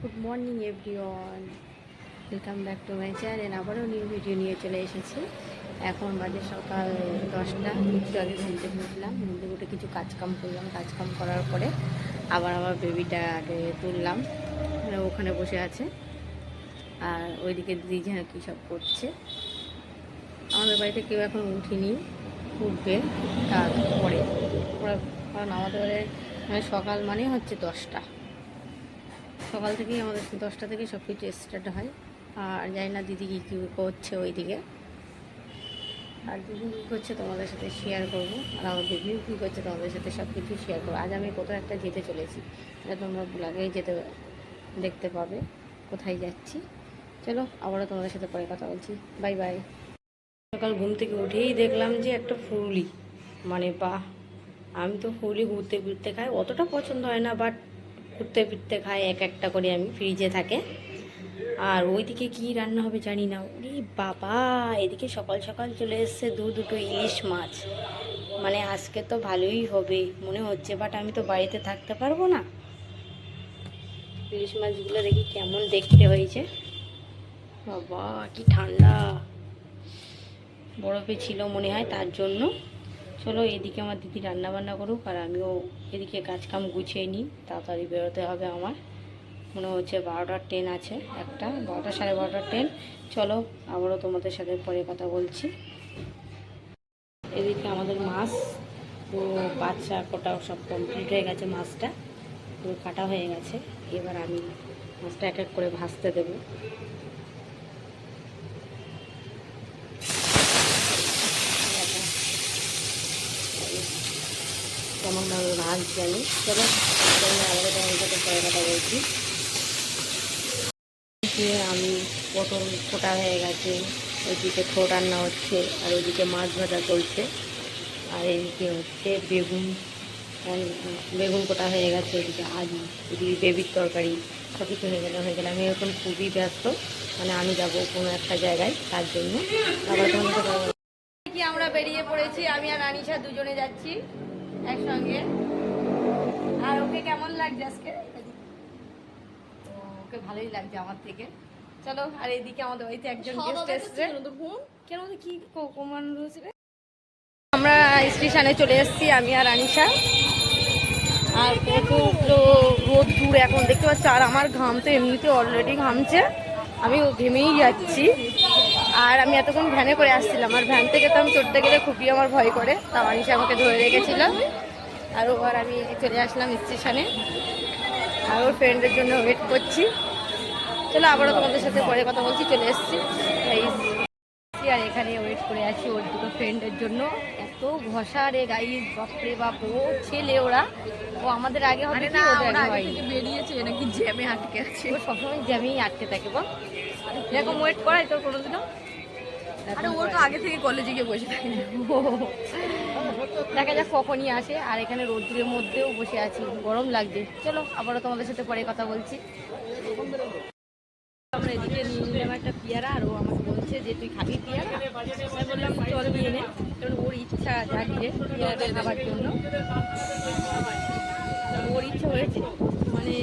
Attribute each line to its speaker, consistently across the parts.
Speaker 1: Good morning everyone, welcome back to my channel. আবারও new video নিয়ে চলে এসেছি। এখন বাজে সকাল 10টা। একটু আগে ঘুম থেকে উঠলাম, ঘুম থেকে উঠে কিছু কাজকাম করলাম। কাজকাম করার পরে আবার আমার বেবিটাকে তুললাম, ওখানে বসে আছে। আর ওইদিকে দিদি যেন কী সব করছে। আমাদের বাড়িতে কেউ এখন উঠিনি, উঠবে তারপরে। কারণ আমাদের মানে সকাল মানে হচ্ছে 10টা। সকাল থেকেই আমাদের 10টা থেকে সব কিছু স্টার্ট হয়। আর জানি না দিদি কী করছে ওইদিকে, আর দিদি কী করছে তোমাদের সাথে শেয়ার করবো, আর আমার বেবিও কী করছে তোমাদের সাথে সব কিছু শেয়ার করবো। আজ আমি কোথাও একটা যেতে চলেছি, এটা তোমরা ব্লগেই দেখতে পাবে কোথায় যাচ্ছি। চলো আবারও তোমাদের সাথে পরে কথা বলছি। Bye bye. সকাল ঘুম থেকে উঠেই দেখলাম যে একটা ফুরুলি, মানে বাহ! আমি তো ফুরুলি ঘুরতে ফিরতে খাই, অতটা পছন্দ হয় না, বাট ঘুরতে ফিরতে খাই এক একটা করে, আমি ফ্রিজে থাকে। আর ওইদিকে কি রান্না হবে জানি না। ওরে বাবা, এদিকে সকাল সকাল চলে এসছে দুটো ইলিশ মাছ। মানে আজকে তো ভালোই হবে মনে হচ্ছে, বাট আমি তো বাড়িতে থাকতে পারবো না। ইলিশ মাছগুলো দেখি কেমন দেখতে হয়েছে। বাবা কি ঠান্ডা, বরফে ছিল মনে হয় তার জন্য। চলো এদিকে আমার দিদি রান্না বান্না করুক, আর আমিও এদিকে কাজকাম গুছিয়ে নিই, তাড়াতাড়ি বেরোতে হবে আমার। মনে হচ্ছে 12টার ট্রেন আছে, একটা 12টা 12:30টার ট্রেন। চলো আবারও তোমাদের সাথে পরে কথা বলছি। এদিকে আমাদের মাছ তো বাচ্চা কোটাও সব কমপ্লিট হয়ে গেছে, মাছটা পুরো কাটা হয়ে গেছে। এবার আমি মাছটা এক এক করে ভাজতে দেবো। কেমনভাবে ভাজছি আমি, চলো আবারও তোমাদের সাথে পরে কথা বলছি। আমি পটল ফোটা হয়ে গেছে, ওইদিকে ঠোঁট রান্না হচ্ছে, আর ওইদিকে মাছ ভাজা চলছে। আর এদিকে হচ্ছে বেগুন কোটা হয়ে গেছে, এদিকে আলু, এদিকে বেবির তরকারি, সব কিছু হয়ে গেলে আমি এখন খুবই ব্যস্ত। মানে আমি যাবো কোনো একটা জায়গায়, তার জন্য আবার কি আমরা বেরিয়ে পড়েছি, আমি আর আনিশা দুজনে যাচ্ছি একসঙ্গে। আর ওকে কেমন লাগছে আজকে? ওকে ভালোই লাগছে আমার থেকে। চলো, আর এইদিকে আমাদের বাড়িতে একজন গেস্ট এসছে। কেন কি কমান্ড হয়েছে? আমরা স্টেশনে চলে এসেছি, আমি আর আনিশা। আর কত রোদ দূর এখন দেখতে পাচ্ছি, আর আমার ঘাম তো এমনিতে অলরেডি ঘামছে, আমি ঘেমেই যাচ্ছি। আর আমি এতক্ষণ ভ্যানে করে আসছিলাম, আর ভ্যান থেকে তো আমি চড়তে গেলে খুবই আমার ভয় করে, তা আনিশা আমাকে ধরে রেখেছিল। আর ওবার আমি চলে আসলাম স্টেশনে, আর ওর ফ্রেন্ডের জন্য ওয়েট করছি। চলো আবারও তোমাদের সাথে পরে কথা বলছি। চলে এসেছি আর এখানে ওয়েট করে আছি ওর দুটো ফ্রেন্ডের জন্য। এত ঘষা রে গাইস, বাপরে বাপ! ও ছেলে, ও আমাদের আগে হবে কি, ওদের আগে বেরিয়েছে নাকি জ্যামে আটকে আছে। ও সবসময় জ্যামেই আটকে থাকে। বল এরকম ওয়েট করাই তোর কোনোদিনও? আরে ও তো আগে থেকে কলেজে গিয়ে বসে থাকে। দেখা যাক কখনই আসে। আর এখানে রোদ্রের মধ্যেও বসে আছি, গরম লাগছে। চলো আবারও তোমাদের সাথে পরে কথা বলছি। আমরা এদিকে নিয়ে নিলাম একটা পেয়ারা, আর ও আমাকে বলছে যে তুই খাবি পেয়ারা? আমি বললাম চল নিয়ে নে, কারণ ওর ইচ্ছা জাগিয়ে পেয়ারাটা খাবার জন্য। ওর ইচ্ছা হয়েছে, মানে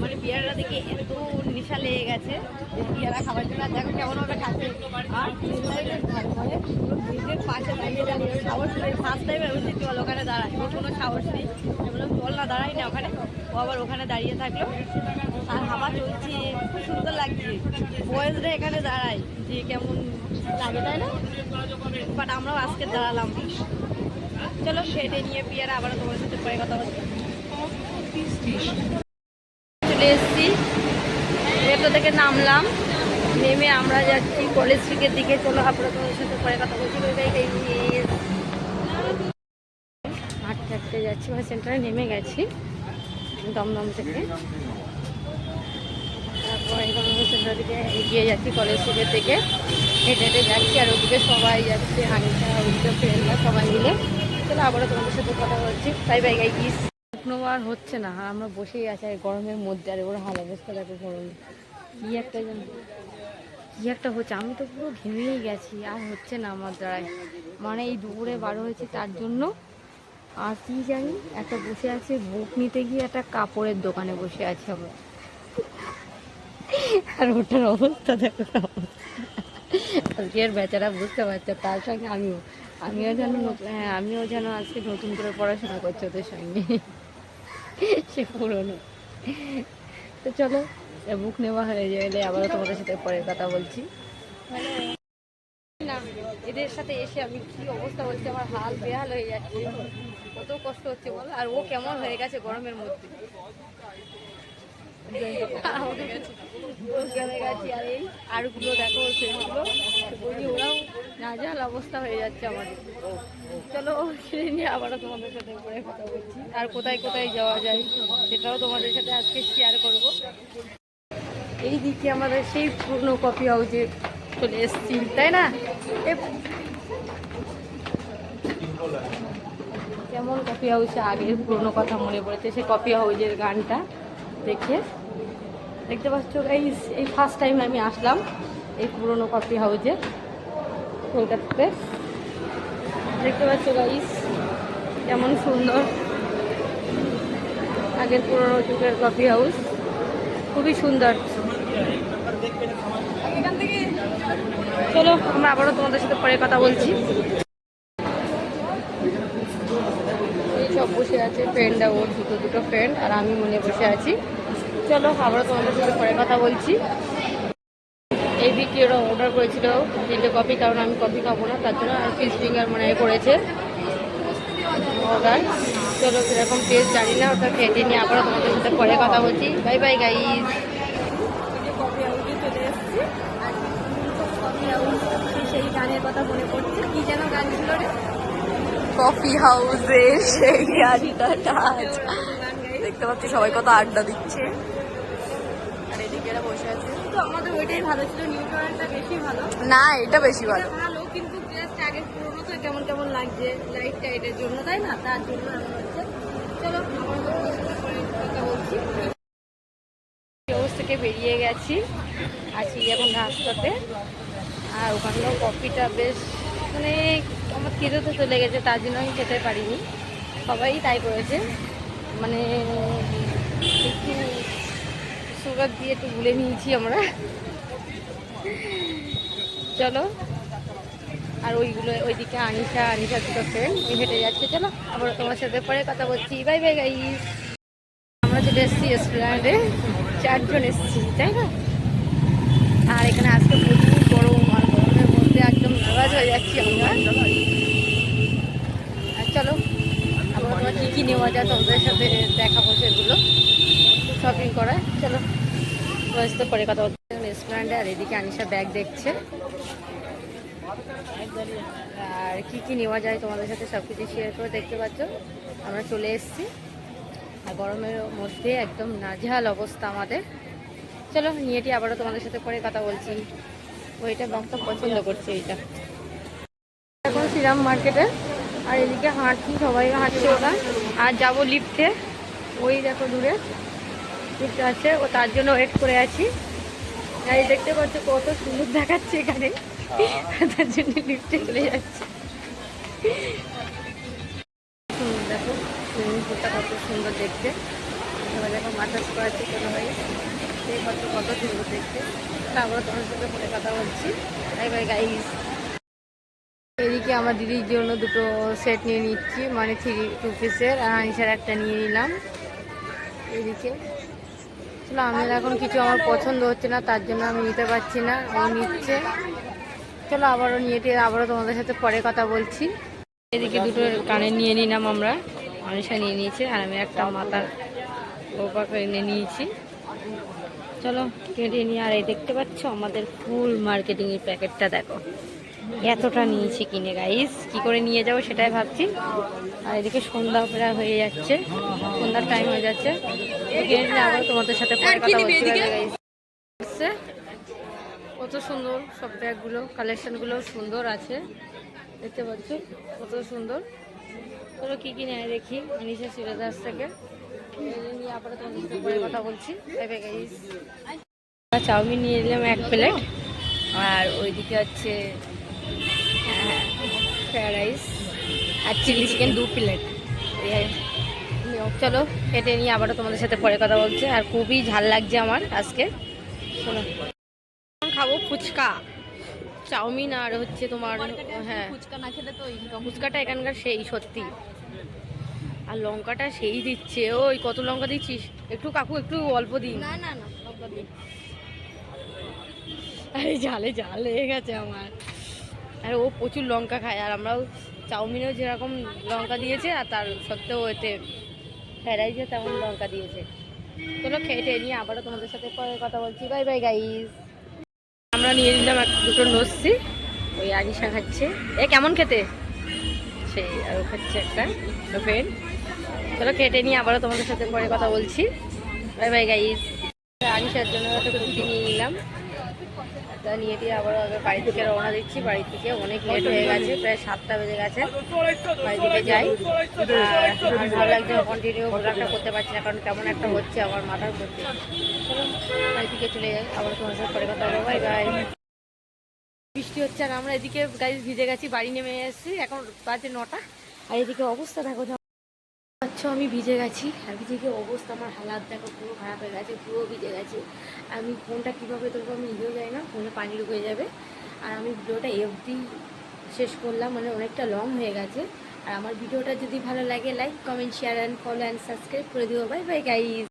Speaker 1: মানে পেয়ারাটা দেখে এত নেশা লেগে গেছে যে পেয়ারা খাবার জন্য। দেখো কেমনভাবে খাচ্ছে। আর ব্রিজের পাশে দাঁড়িয়ে দাঁড়িয়ে সাহস নেই, ফার্স্ট টাইম আমি চল ওখানে দাঁড়াই, ওর কোনো সাহস নেই। বললাম চল না, দাঁড়াই না ওখানে। ও আবার ওখানে দাঁড়িয়ে থাকলো, আর হাওয়া চলছে, খুব সুন্দর লাগছে। বয়েজরা এখানে দাঁড়ায় যে কেমন লাগে, তাই না? বাট আমরাও আজকে দাঁড়ালাম। চলো খেটে নিয়ে পেয়ারা আবারও তোমার সাথে পরে কথা বলছি। চলে এসেছি, মেট্রো থেকে নামলাম, নেমে আমরা যাচ্ছি কলেজ স্ট্রিটের দিকে। চলো আবারও তোমাদের সাথে পরে কথা বলছি। হাঁটতে হাঁটতে যাচ্ছি, মানে সেন্টারে নেমে গেছি দমদম থেকে। তারপর এখন সেন্টার দিকে এগিয়ে যাচ্ছি, কলেজ স্ট্রিটের দিকে হেঁটে হেঁটে যাচ্ছি। আর ওদিকে সবাই যাচ্ছে, হানিটা ওদিকে ফ্রেন্ডরা সবাই মিলে। চলো আবারও তোমাদের সাথে কথা বলছি। Bye bye guys. শুকনো আর হচ্ছে না, আর আমরা বসেই আছি আর গরমের মধ্যে। আর ওর হাল অবস্থা দেখো, গরমে কি একটা হচ্ছে। আমি তো পুরো ঘেমেই গেছি, আর হচ্ছে না আমার দ্বারাই। মানে এই দুপুরে বার হয়েছে তার জন্য আর কি জানি একটা বসে আছে বুক নিতে গিয়ে একটা কাপড়ের দোকানে বসে আছে আমরা। আর ওটার অবস্থা দেখো, আজকে আর বেচারা বুঝতে পারছে, তার সঙ্গে আমিও যেন হ্যাঁ আমিও যেন আজকে নতুন করে পড়াশোনা করছি ওদের সঙ্গে, সে পুরনো। তো চলো বুক নেওয়া হয়ে গেলে আবারও তোমাদের সাথে পরে কথা বলছি। না এদের সাথে এসে আমি কি অবস্থা হচ্ছে, আমার হাল বেহাল হয়ে যাচ্ছে, কত কষ্ট হচ্ছে বলো। আর ও কেমন হয়ে গেছে গরমের মধ্যে, আর এই আরগুলো দেখো সেগুলো ওরাও নাজেহাল অবস্থা হয়ে যাচ্ছে আমাদের। চলো সেটা নিয়ে আবারও তোমাদের সাথে পরে কথা বলছি, আর কোথায় কোথায় যাওয়া যায় সেটাও তোমাদের সাথে আজকে শেয়ার করব। এই দিকে আমাদের সেই পুরনো কফি হাউসে চলে এসেছি, তাই না? কেমন কফি হাউসে আগের পুরনো কথা মনে পড়েছে, সেই কফি হাউসের গানটা দেখে। দেখতে পাচ্ছ গাইস, এই ফার্স্ট টাইম আমি আসলাম এই পুরনো কফি হাউসে কলকাতাতে। দেখতে পাচ্ছ গাইস কেমন সুন্দর আগের পুরনো যুগের কফি হাউস, খুবই সুন্দর। চলো আমরা আবারও তোমাদের সাথে পরে কথা বলছি। এই সব বসে আছে ফ্রেন্ডরা, ওর দুটো ফ্রেন্ড আর আমি মনে বসে আছি। চলো আবারও তোমাদের সাথে পরে কথা বলছি। এই দিকে ওরা অর্ডার করেছিল 3টে কফি, কারণ আমি কফি খাবো না তার জন্য, আর ফিশ ফিঙ্গার মনে করেছে অর্ডার। চলো সেরকম টেস্ট জানি না, ওটা খেতে নিয়ে আবারও তোমাদের সাথে পরে কথা বলছি। Bye bye guys. কফি হাউসে চলে এসেছি, কফি হাউস সেই গানের কথা মনে পড়ছে, কি যেন গান ছিল রে, কফি হাউসে সেই গানটা। দেখতে পাচ্ছি সবাই কত আড্ডা দিচ্ছে, আর এদিকে এরা বসে আছে। তো আমাদের ওইটাই ভালো ছিল, নিউট্রালটা বেশি ভালো না, এটা বেশি ভালো কিন্তু জাস্ট আগে পুরোনো তো কেমন কেমন লাগছে লাইট টাইটের জন্য, তাই না? তার জন্য এমন হচ্ছে। চলো কথা বলছি। হাউস থেকে বেরিয়ে গেছি, আছি এখন রাস্তাতে। আর ওখানেও কফিটা বেশ মানে আমার খেতে চলে গেছে, তার জন্য আমি খেতে পারিনি, সবাই তাই করেছে। মানে একটু সুগার দিয়ে একটু গুলে নিয়েছি আমরা। চলো আর ওইদিকে আনিশা দুটো ফ্রেন্ড হেঁটে যাচ্ছে। চলো আবার তোমার সাথে পরে কথা বলছি। Bye bye guys. আমরা চলে এসেছি রেস্টুরেন্টে, 4 জন এসেছি, তাই না? আর এখানে আজকে প্রচুর গরম, আর গরমের মধ্যে একদম নারাজ হয়ে যাচ্ছি আমরা। আর চলো আবার তোমার কী কী নেওয়া যায় তোমাদের সাথে দেখাবো সেগুলো শপিং করা। চলো তোমার সাথে পরে কথা বলছি রেস্টুরেন্টে। আর এদিকে আনিশা ব্যাগ দেখছে, আর কি কি নেওয়া যায় তোমাদের সাথে সব কিছু শেয়ার করে। দেখতে পাচ্ছ আমরা চলে এসেছি, আর গরমের মধ্যে একদম নাজেহাল অবস্থা আমাদের। চলো নিয়েটি আবারও তোমাদের সাথে পরে কথা বলছি। ওইটা ব্যাগটা পছন্দ করছে, এইটা এখন শ্রীরাম মার্কেটে। আর এদিকে হাঁটছি, সবাই হাঁটছে ওরা। আর যাবো লিফটে, ওই দেখো দূরে লিফট আছে, ও তার জন্য ওয়েট করে আছি। আর দেখতে পাচ্ছ কত সুন্দর দেখাচ্ছে এখানে, তার জন্য লিফটে চলে যাচ্ছে। দেখো সুইমিং পুলটা কত সুন্দর দেখতে, এবার দেখো মাসাজ করাচ্ছে কোনো ভাই, সেই কত সুন্দর দেখতে। তারপরে তোমার সাথে পরে কথা বলছি। Bye bye guys. এদিকে আমার দিদির জন্য দুটো সেট নিয়ে নিচ্ছি, মানে 2 পিসের, আর আনিসার একটা নিয়ে নিলাম। এদিকে চলো আমি এখন কিছু আমার পছন্দ হচ্ছে না, তার জন্য আমি নিতে পারছি না, ও নিচ্ছে। চলো আবারও আবারও তোমাদের সাথে পরে কথা বলছি। এদিকে দুটো কানে নিয়ে নিলাম আমরা, আনিসা নিয়ে নিয়েছে, আর আমি একটা মাথার ওপাকে এনে নিয়েছি। চলো কেটে নিয়ে। আর এই দেখতে পাচ্ছ আমাদের ফুল মার্কেটিংয়ের প্যাকেটটা দেখো, এতটা নিয়েছি কিনে গাইস, কি করে নিয়ে যাবো সেটাই ভাবছি। আর এদিকে সন্ধ্যা প্রায় হয়ে যাচ্ছে, সন্ধ্যার টাইম হয়ে যাচ্ছে। আবার তোমাদের সাথে পরে কথা বলছি গাইস। কত সুন্দর সব ব্যাগগুলো, কালেকশনগুলো সুন্দর আছে, দেখতে পাচ্ছ কত সুন্দর। চলো কি কি নেয় দেখি আনিসা সিরাজ থেকে নিয়ে, আবার তোমাদের সাথে পরে কথা বলছি। গাইস চাউমিন নিয়ে নিলাম 1 প্লেট, আর ওইদিকে হচ্ছে ফ্রাইড রাইস আর চিলি চিকেন 2 প্লেট। এই চলো কেটে নিয়ে আবারও তোমাদের সাথে পরে কথা বলছে। আর খুবই ঝাল লাগছে আমার আজকে। শোনো এখন খাবো ফুচকা, চাউমিন আর হচ্ছে তোমার হ্যাঁ
Speaker 2: ফুচকা না খেলে তো
Speaker 1: ফুচকাটা এখানকার সেই সত্যি। আর লঙ্কাটা সেই দিচ্ছে। ওই কত লঙ্কা দিচ্ছিস? একটু কাকু একটু অল্প দিন।
Speaker 2: না না না লঙ্কা দিই।
Speaker 1: আরে ঝালে ঝাল লেগে গেছে আমার। আর ও প্রচুর লঙ্কা খায়, আর আমরাও চাউমিনেও যেরকম লঙ্কা দিয়েছে আর তার সত্ত্বেও এতে ফ্রাইড রাইসে তেমন লঙ্কা দিয়েছে। চলো খেটে নিয়ে আবারও তোমাদের সাথে পরে কথা বলছি। Bye bye guys. আমরা নিয়ে নিলাম দুটো লস্যি, ওই আনিশা খাচ্ছে। এ কেমন খেতে সেই, আর ও খাচ্ছে একটা ফ্রেন্ড। চলো কেটে নিয়ে আবারও তোমাদের সাথে পরে কথা বলছি। Bye bye guys. আনিশার জন্য একটা কুর্তি নিয়ে নিলাম, তা নিয়ে দিয়ে আবার বাড়ি থেকে রওনা দিচ্ছি। বাড়ি থেকে অনেক লেট হয়ে গেছে, প্রায় 7টা বেজে গেছে। বাড়ি থেকে যাই। আর ভালো লাগছে কন্টিনিউ ব্লগটা করতে পারছি না, কারণ কেমন একটা হচ্ছে আমার মাথার মধ্যে। চলো বাড়ি থেকে চলে যাই, আবার তোমার সাথে পরে কথা বলবো। Bye bye. বৃষ্টি হচ্ছে আর আমরা এদিকে গাড়ি ভিজে গেছি, বাড়ি নেমে এসেছি। এখন বাজে 9টা, আর এদিকে অবস্থা দেখো। আচ্ছা আমি ভিজে গেছি, আর ভিজে গিয়ে অবস্থা আমার হালাত দেখো পুরো খারাপ হয়ে গেছে, পুরো ভিজে গেছে। আমি ফোনটা কীভাবে তুলবো আমি নিজেও যাই না, ফোনে পানি ঢুকে যাবে। আর আমি ভিডিওটা অবধি শেষ করলাম, মানে অনেকটা লং হয়ে গেছে। আর আমার ভিডিওটা যদি ভালো লাগে like comment share and follow and subscribe করে দিও। Bye bye guys.